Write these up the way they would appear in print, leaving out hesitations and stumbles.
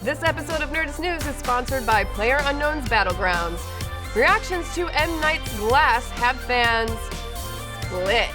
This episode of Nerdist News is sponsored by PlayerUnknown's Battlegrounds. Reactions to M. Night's Glass have fans split.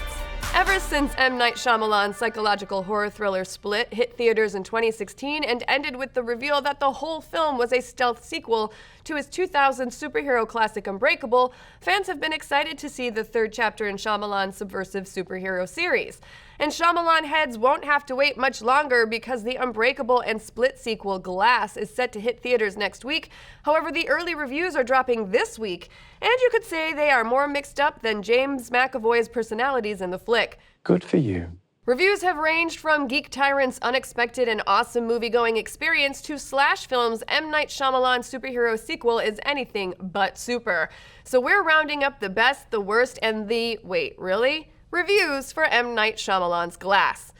Ever since M. Night Shyamalan's psychological horror thriller Split hit theaters in 2016 and ended with the reveal that the whole film was a stealth sequel to his 2000 superhero classic Unbreakable, fans have been excited to see the third chapter in Shyamalan's subversive superhero series. And Shyamalan heads won't have to wait much longer because the Unbreakable and Split sequel Glass is set to hit theaters next week. However, the early reviews are dropping this week, and you could say they are more mixed up than James McAvoy's personalities in the flick. Good for you. Reviews have ranged from Geek Tyrant's unexpected and awesome movie-going experience to Slash Film's M. Night Shyamalan superhero sequel is anything but super. So we're rounding up the best, the worst, and the, wait, really? Reviews for M. Night Shyamalan's Glass.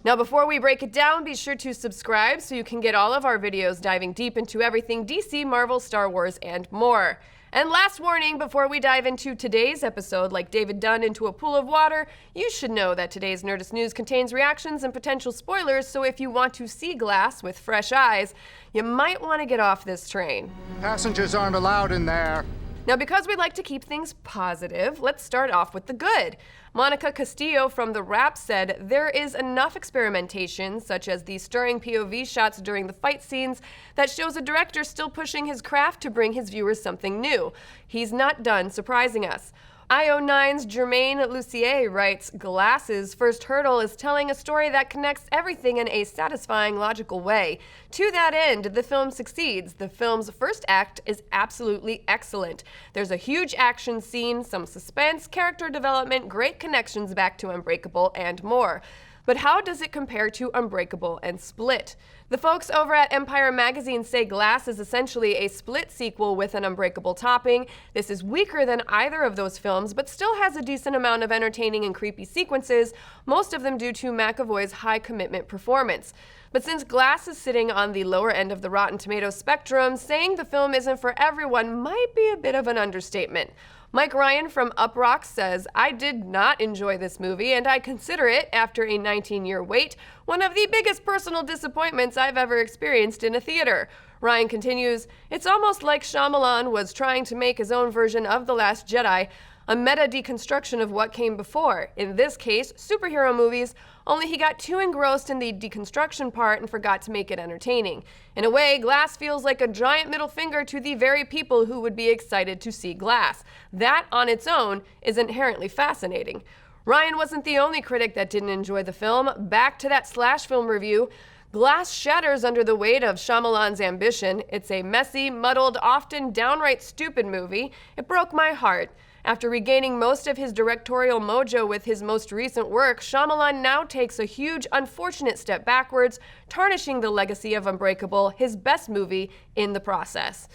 Now before we break it down, be sure to subscribe so you can get all of our videos diving deep into everything DC, Marvel, Star Wars, and more. And last warning, before we dive into today's episode, like David Dunn into a pool of water, you should know that today's Nerdist News contains reactions and potential spoilers, so if you want to see Glass with fresh eyes, you might want to get off this train. Passengers aren't allowed in there. Now, because we like to keep things positive, let's start off with the good. Monica Castillo from The Wrap said, "There is enough experimentation, such as the stirring POV shots during the fight scenes, that shows a director still pushing his craft to bring his viewers something new. He's not done surprising us." IO9's Germaine Lucier writes, "Glass's first hurdle is telling a story that connects everything in a satisfying, logical way. To that end, the film succeeds. The film's first act is absolutely excellent. There's a huge action scene, some suspense, character development, great connections back to Unbreakable, and more. But how does it compare to Unbreakable and Split? The folks over at Empire Magazine say Glass is essentially a Split sequel with an Unbreakable topping. This is weaker than either of those films, but still has a decent amount of entertaining and creepy sequences, most of them due to McAvoy's high-commitment performance. But since Glass is sitting on the lower end of the Rotten Tomatoes spectrum, saying the film isn't for everyone might be a bit of an understatement. Mike Ryan from Uproxx says, "I did not enjoy this movie, and I consider it, after a 19-year wait, one of the biggest personal disappointments I've ever experienced in a theater." Ryan continues, "It's almost like Shyamalan was trying to make his own version of The Last Jedi, a meta deconstruction of what came before. In this case, superhero movies, only he got too engrossed in the deconstruction part and forgot to make it entertaining. In a way, Glass feels like a giant middle finger to the very people who would be excited to see Glass. That, on its own, is inherently fascinating." Ryan wasn't the only critic that didn't enjoy the film. Back to that Slash Film review. "Glass shatters under the weight of Shyamalan's ambition. It's a messy, muddled, often downright stupid movie. It broke my heart. After regaining most of his directorial mojo with his most recent work, Shyamalan now takes a huge, unfortunate step backwards, tarnishing the legacy of Unbreakable, his best movie, in the process."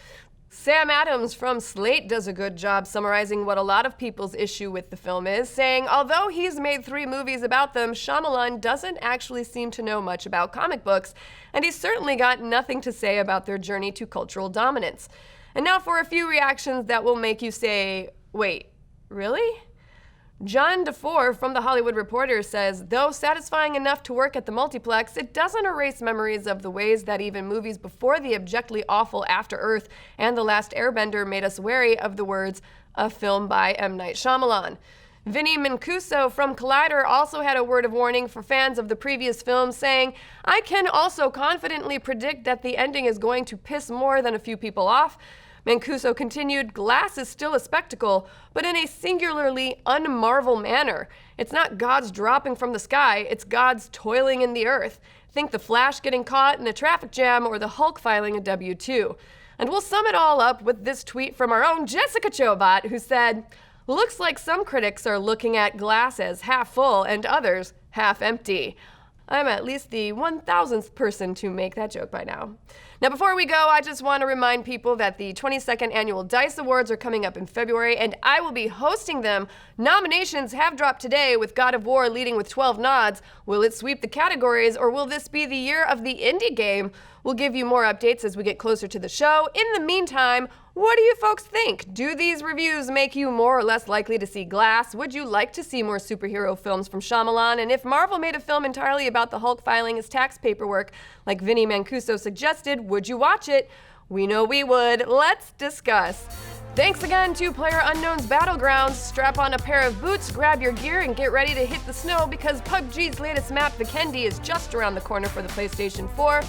Sam Adams from Slate does a good job summarizing what a lot of people's issue with the film is, saying, "Although he's made 3 movies about them, Shyamalan doesn't actually seem to know much about comic books, and he's certainly got nothing to say about their journey to cultural dominance." And now for a few reactions that will make you say, "Wait, really?" John DeFore from The Hollywood Reporter says, "Though satisfying enough to work at the multiplex, it doesn't erase memories of the ways that even movies before the abjectly awful After Earth and The Last Airbender made us wary of the words, 'a film by M. Night Shyamalan.'" Vinny Mancuso from Collider also had a word of warning for fans of the previous film, saying, "I can also confidently predict that the ending is going to piss more than a few people off." Mancuso continued, "Glass is still a spectacle, but in a singularly un-Marvel manner. It's not gods dropping from the sky, it's gods toiling in the earth. Think the Flash getting caught in a traffic jam or the Hulk filing a W-2. And we'll sum it all up with this tweet from our own Jessica Chobot, who said, "Looks like some critics are looking at Glass as half full and others half empty." I'm at least the 1,000th person to make that joke by now. Now, before we go, I just want to remind people that the 22nd Annual DICE Awards are coming up in February, and I will be hosting them. Nominations have dropped today, with God of War leading with 12 nods. Will it sweep the categories, or will this be the year of the indie game? We'll give you more updates as we get closer to the show. In the meantime, What do you folks think? Do these reviews make you more or less likely to see Glass? Would you like to see more superhero films from Shyamalan? And if Marvel made a film entirely about the Hulk filing his tax paperwork, like Vinny Mancuso suggested, would you watch it? We know we would. Let's discuss. Thanks again to PlayerUnknown's Battlegrounds. Strap on a pair of boots, grab your gear, and get ready to hit the snow because PUBG's latest map, Vikendi, is just around the corner for the PlayStation 4.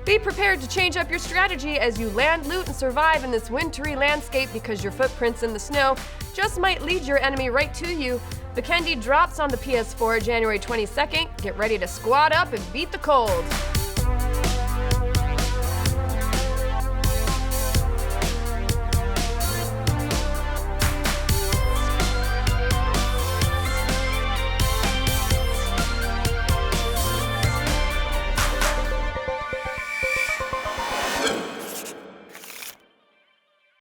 Be prepared to change up your strategy as you land, loot, and survive in this wintry landscape because your footprints in the snow just might lead your enemy right to you. Vikendi drops on the PS4 January 22nd. Get ready to squad up and beat the cold.